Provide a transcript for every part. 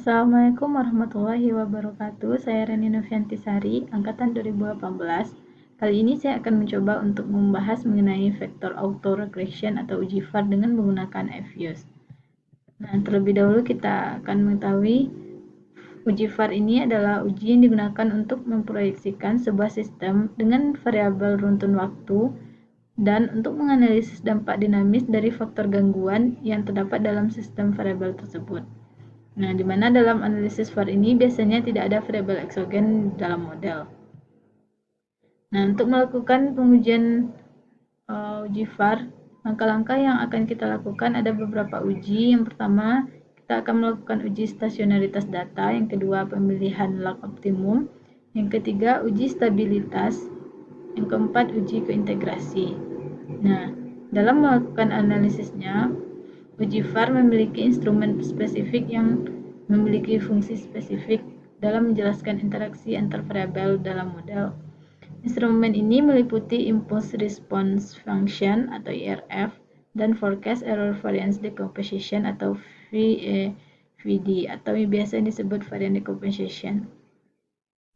Assalamualaikum warahmatullahi wabarakatuh. Saya Reni Noviantisari, angkatan 2018. Kali ini saya akan mencoba untuk membahas mengenai vektor autoregression atau uji VAR dengan menggunakan FUSE. Nah, terlebih dahulu kita akan mengetahui uji VAR ini adalah uji yang digunakan untuk memproyeksikan sebuah sistem dengan variabel runtun waktu dan untuk menganalisis dampak dinamis dari faktor gangguan yang terdapat dalam sistem variabel tersebut. Nah, di mana dalam analisis VAR ini biasanya tidak ada variabel eksogen dalam model. Nah, untuk melakukan pengujian uji VAR, langkah-langkah yang akan kita lakukan ada beberapa uji. Yang pertama, kita akan melakukan uji stasionaritas data. Yang kedua, pemilihan lag optimum. Yang ketiga, uji stabilitas. Yang keempat, uji keintegrasi. Nah, dalam melakukan analisisnya, uji VAR memiliki instrumen spesifik yang memiliki fungsi spesifik dalam menjelaskan interaksi antar variabel dalam model. Instrumen ini meliputi Impulse Response Function atau IRF dan Forecast Error Variance Decomposition atau VD atau biasa disebut Variance Decomposition.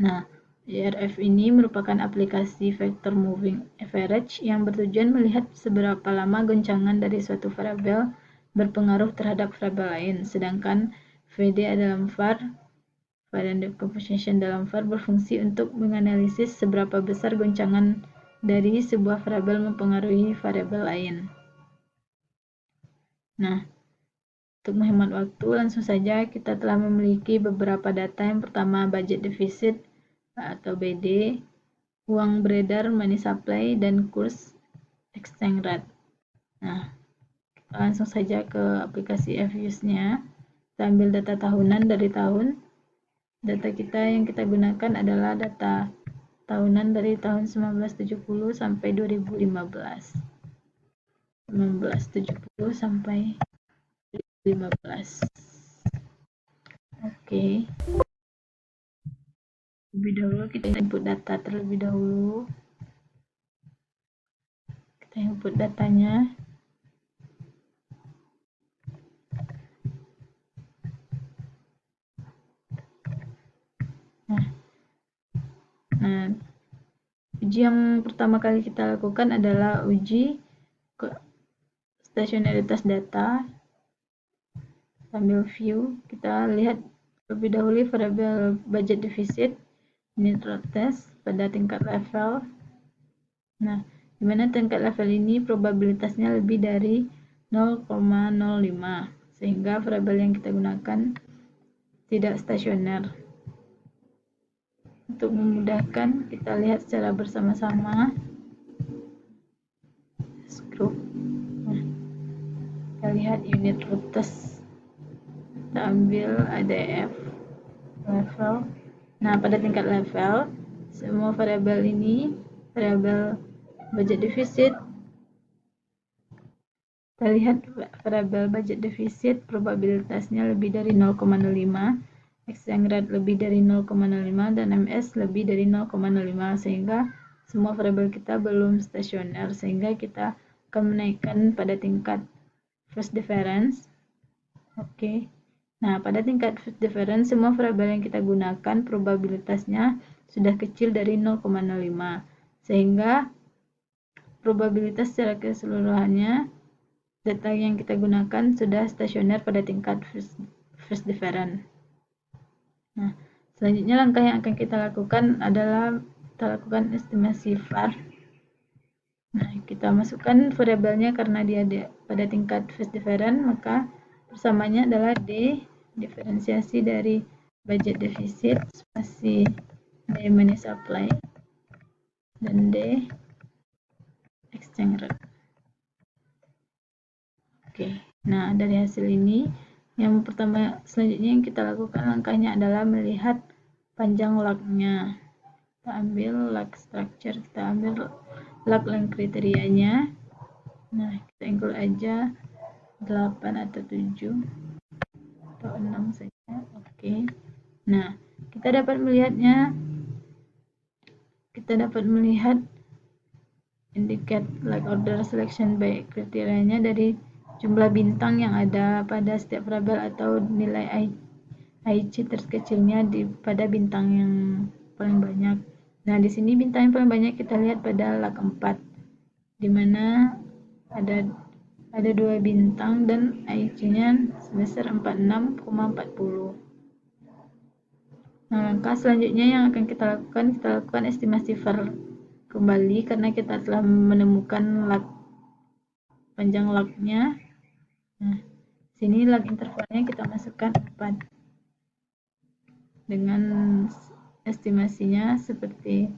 Nah, IRF ini merupakan aplikasi vector moving average yang bertujuan melihat seberapa lama goncangan dari suatu variabel berpengaruh terhadap variabel lain, sedangkan VD dalam VAR, Variance Decomposition dalam VAR berfungsi untuk menganalisis seberapa besar goncangan dari sebuah variabel mempengaruhi variabel lain. Nah, untuk menghemat waktu, langsung saja kita telah memiliki beberapa data. Yang pertama, budget defisit atau BD, uang beredar money supply, dan kurs exchange rate. Nah, kita langsung saja ke aplikasi FUSE-nya. Kita ambil data tahunan dari tahun. Data kita yang kita gunakan adalah data tahunan dari tahun 1970 sampai 2015. 1970 sampai 2015. Oke. Lebih dahulu kita input data terlebih dahulu. Kita input datanya. Nah, uji yang pertama kali kita lakukan adalah uji stasionaritas data. Sambil view, kita lihat terlebih dahulu variabel budget defisit unit load test pada tingkat level. Nah, di mana tingkat level ini probabilitasnya lebih dari 0,05, sehingga variabel yang kita gunakan tidak stasioner. Untuk memudahkan, kita lihat secara bersama-sama group. Nah, kita lihat unit load test. Kita ambil ADF level. Nah, pada tingkat level, semua variabel ini, variabel budget defisit, kita lihat variabel budget defisit probabilitasnya lebih dari 0,05, exchange rate lebih dari 0,05, dan MS lebih dari 0,05, sehingga semua variabel kita belum stasioner, sehingga kita akan menaikkan pada tingkat phase difference. Oke. Nah, pada tingkat phase difference, semua variabel yang kita gunakan probabilitasnya sudah kecil dari 0,05, sehingga probabilitas secara keseluruhannya data yang kita gunakan sudah stasioner pada tingkat phase difference. Nah, selanjutnya langkah yang akan kita lakukan adalah kita lakukan estimasi VAR. Nah, kita masukkan variabelnya karena dia pada tingkat phase difference, maka bersamanya adalah D, diferensiasi dari budget defisit, spasi D money supply, dan D exchange rate. Oke, nah dari hasil ini, yang pertama selanjutnya yang kita lakukan langkahnya adalah melihat panjang lagnya. Kita ambil lag structure, kita ambil lag length kriterianya. Nah, kita include aja 8 atau 7 atau 6 saja. Oke. Nah, kita dapat melihat indicate lag order selection by kriterianya dari jumlah bintang yang ada pada setiap variabel atau nilai IC terkecilnya pada bintang yang paling banyak. Nah, di sini bintang yang paling banyak kita lihat pada lag 4, di mana ada 2 bintang dan IC-nya sebesar 46,40. Nah, langkah selanjutnya yang akan kita lakukan estimasi VAR kembali karena kita telah menemukan panjang lagnya. Nah, sini lag intervalnya kita masukkan 4 dengan estimasinya seperti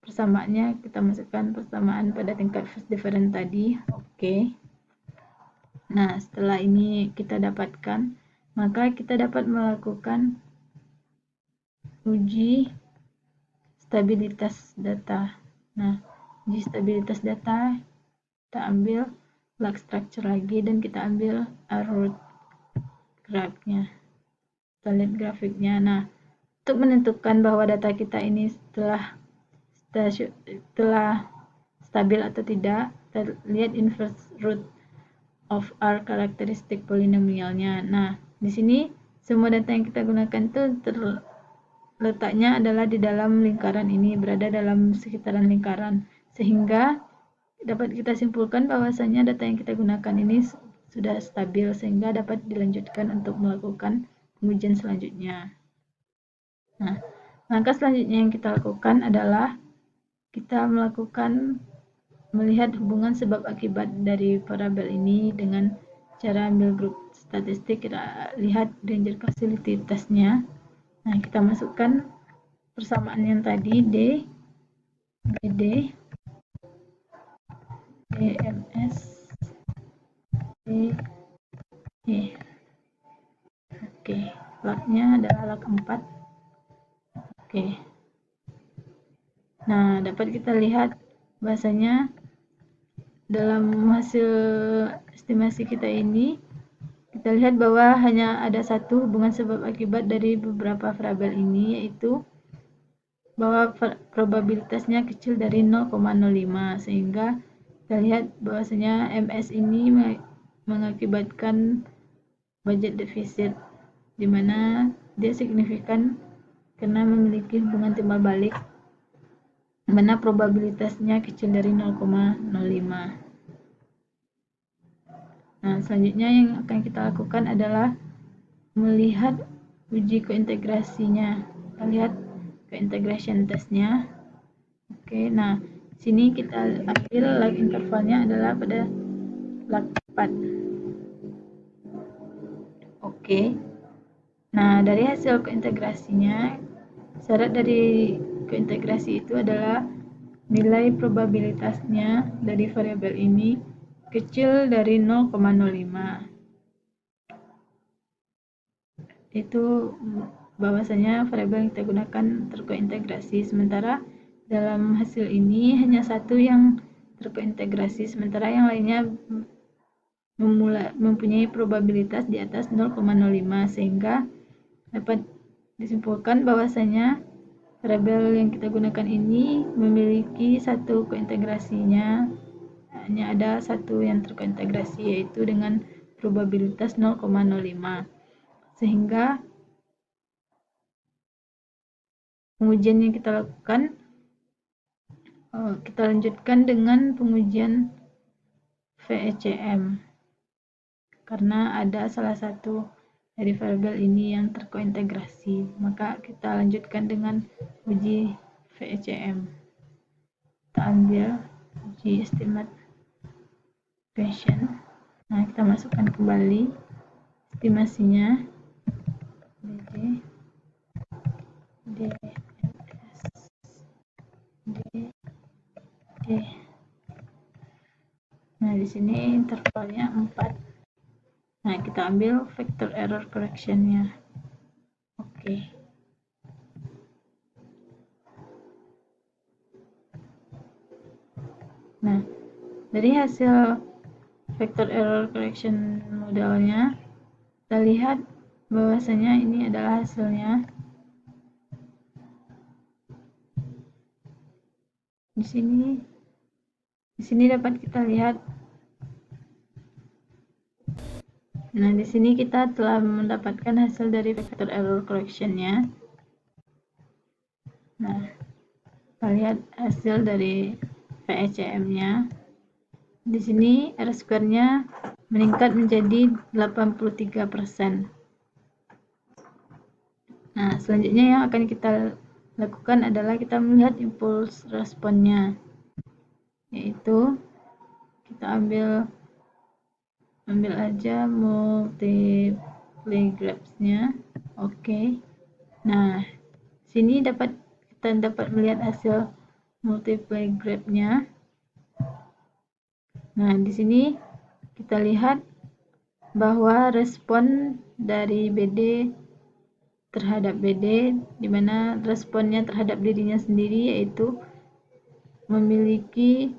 persamaannya, kita masukkan persamaan pada tingkat phase difference tadi. Oke. Nah, setelah ini kita dapatkan, maka kita dapat melakukan uji stabilitas data. Nah, uji stabilitas data, kita ambil lag structure lagi dan kita ambil root graph-nya. Kita lihat grafiknya. Nah, untuk menentukan bahwa data kita ini telah stabil atau tidak, kita lihat inverse root of R karakteristik polinomialnya. Nah, di sini semua data yang kita gunakan itu letaknya adalah di dalam lingkaran ini, berada dalam sekitaran lingkaran, sehingga dapat kita simpulkan bahwasanya data yang kita gunakan ini sudah stabil sehingga dapat dilanjutkan untuk melakukan pengujian selanjutnya. Nah, langkah selanjutnya yang kita lakukan adalah kita melihat hubungan sebab akibat dari parabel ini dengan cara ambil grup statistik. Kita lihat danger causality testnya. Nah, kita masukkan persamaan yang tadi D, BD, DMS, D, E. Oke, lagnya adalah lag 4. Oke. Nah, dapat kita lihat bahasanya dalam hasil estimasi kita ini, kita lihat bahwa hanya ada satu hubungan sebab akibat dari beberapa variabel ini, yaitu bahwa probabilitasnya kecil dari 0,05, sehingga kita lihat bahwasanya MS ini mengakibatkan budget defisit, di mana dia signifikan karena memiliki hubungan timbal balik mana probabilitasnya kecil dari 0,05. Nah, selanjutnya yang akan kita lakukan adalah melihat uji kointegrasinya. Kita lihat kointegration testnya. Oke, nah sini kita ambil lag intervalnya adalah pada lag 4. Oke. Nah, dari hasil kointegrasinya, syarat dari kointegrasi itu adalah nilai probabilitasnya dari variabel ini kecil dari 0,05. Itu bahwasanya variabel yang kita gunakan terkointegrasi, sementara dalam hasil ini hanya satu yang terkointegrasi, sementara yang lainnya mempunyai probabilitas di atas 0,05, sehingga dapat disimpulkan bahwasanya variabel yang kita gunakan ini memiliki satu kointegrasinya, hanya ada satu yang terkointegrasi, yaitu dengan probabilitas 0,05, sehingga pengujian yang kita lakukan, kita lanjutkan dengan pengujian VECM karena ada salah satu dari variabel ini yang terkointegrasi, maka kita lanjutkan dengan uji VECM. Kita ambil uji estimate question. Nah, kita masukkan kembali estimasinya BD, DMS, D. Nah, di sini intervalnya 4. Nah, kita ambil vector error correction-nya. Oke. Nah, dari hasil vector error correction modelnya, kita lihat bahwasanya ini adalah hasilnya. Di sini dapat kita lihat Nah, di sini kita telah mendapatkan hasil dari vector error correction-nya. Nah, kita lihat hasil dari VECM-nya. Di sini R-square-nya meningkat menjadi 83%. Nah, selanjutnya yang akan kita lakukan adalah kita melihat impuls responnya, yaitu kita ambil aja multiply graphs-nya. Oke. Nah, sini kita dapat melihat hasil multiply graph-nya. Nah, di sini kita lihat bahwa respon dari BD terhadap BD, di mana responnya terhadap dirinya sendiri yaitu memiliki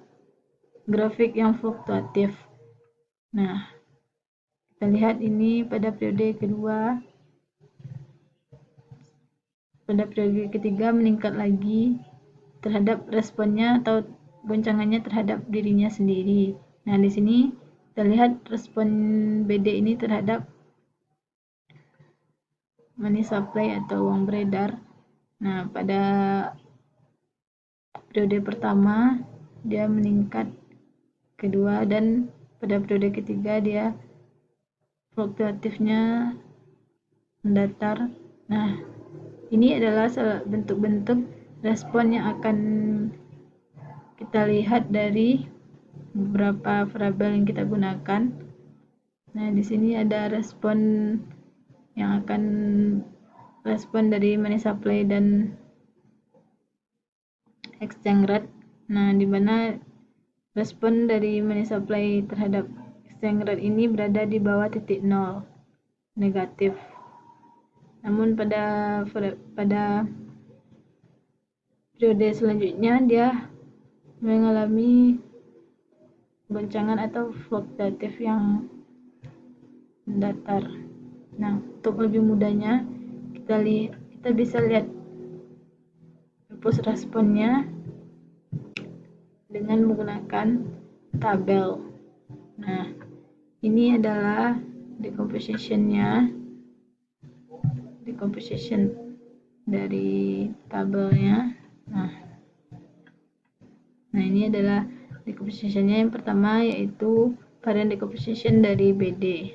grafik yang fluktuatif. Nah, kita lihat ini pada periode kedua. Pada periode ketiga meningkat lagi terhadap responnya atau goncangannya terhadap dirinya sendiri. Nah, di sini kita lihat respon BD ini terhadap money supply atau uang beredar. Nah, pada periode pertama dia meningkat, kedua, dan pada periode ketiga dia fluktuatifnya mendatar. Nah, ini adalah bentuk-bentuk respon yang akan kita lihat dari beberapa variabel yang kita gunakan. Nah, di sini ada respon yang akan respon dari money supply dan exchange rate. Nah, di mana respon dari money supply terhadap exchange rate ini berada di bawah titik nol, negatif. Namun pada periode selanjutnya dia mengalami goncangan atau fluktuatif yang mendatar. Nah, untuk lebih mudahnya kita bisa lihat impuls responnya dengan menggunakan tabel. Nah, ini adalah decomposition dari tabelnya. Nah, ini adalah decomposition-nya. Yang pertama yaitu varian decomposition dari BD.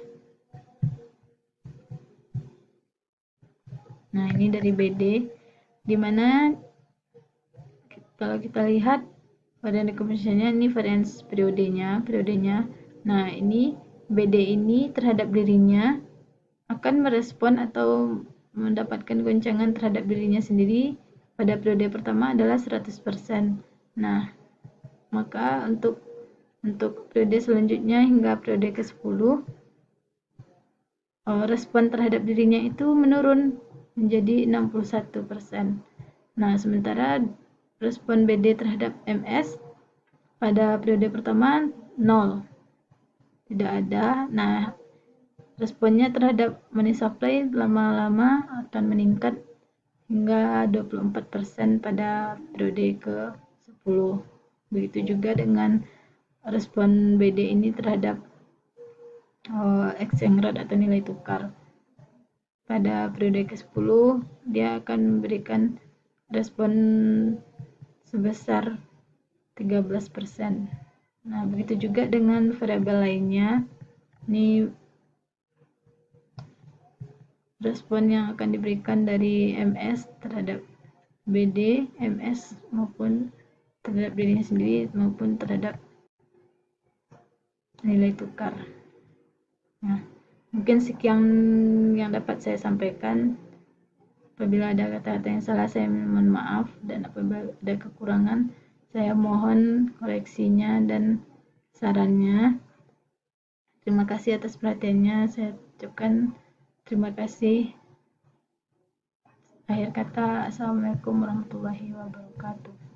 Nah, ini dari BD, di mana kalau kita lihat varian decomposition-nya, ini varians periodenya. Nah, ini BD ini terhadap dirinya akan merespon atau mendapatkan goncangan terhadap dirinya sendiri pada periode pertama adalah 100%. Nah, maka untuk periode selanjutnya hingga periode ke-10, respon terhadap dirinya itu menurun menjadi 61%. Nah, sementara respon BD terhadap MS pada periode pertama 0, tidak ada. Nah, responnya terhadap money supply lama-lama akan meningkat hingga 24% pada periode ke-10. Begitu juga dengan respon BD ini terhadap exchange rate atau nilai tukar. Pada periode ke-10 dia akan memberikan respon sebesar 13%. Nah, begitu juga dengan variabel lainnya. Ini respon yang akan diberikan dari MS terhadap BD, MS maupun terhadap dirinya sendiri maupun terhadap nilai tukar. Nah, mungkin sekian yang dapat saya sampaikan. Apabila ada kata-kata yang salah, saya mohon maaf, dan apabila ada kekurangan, saya mohon koreksinya dan sarannya. Terima kasih atas perhatiannya. Saya ucapkan terima kasih. Akhir kata, Assalamualaikum warahmatullahi wabarakatuh.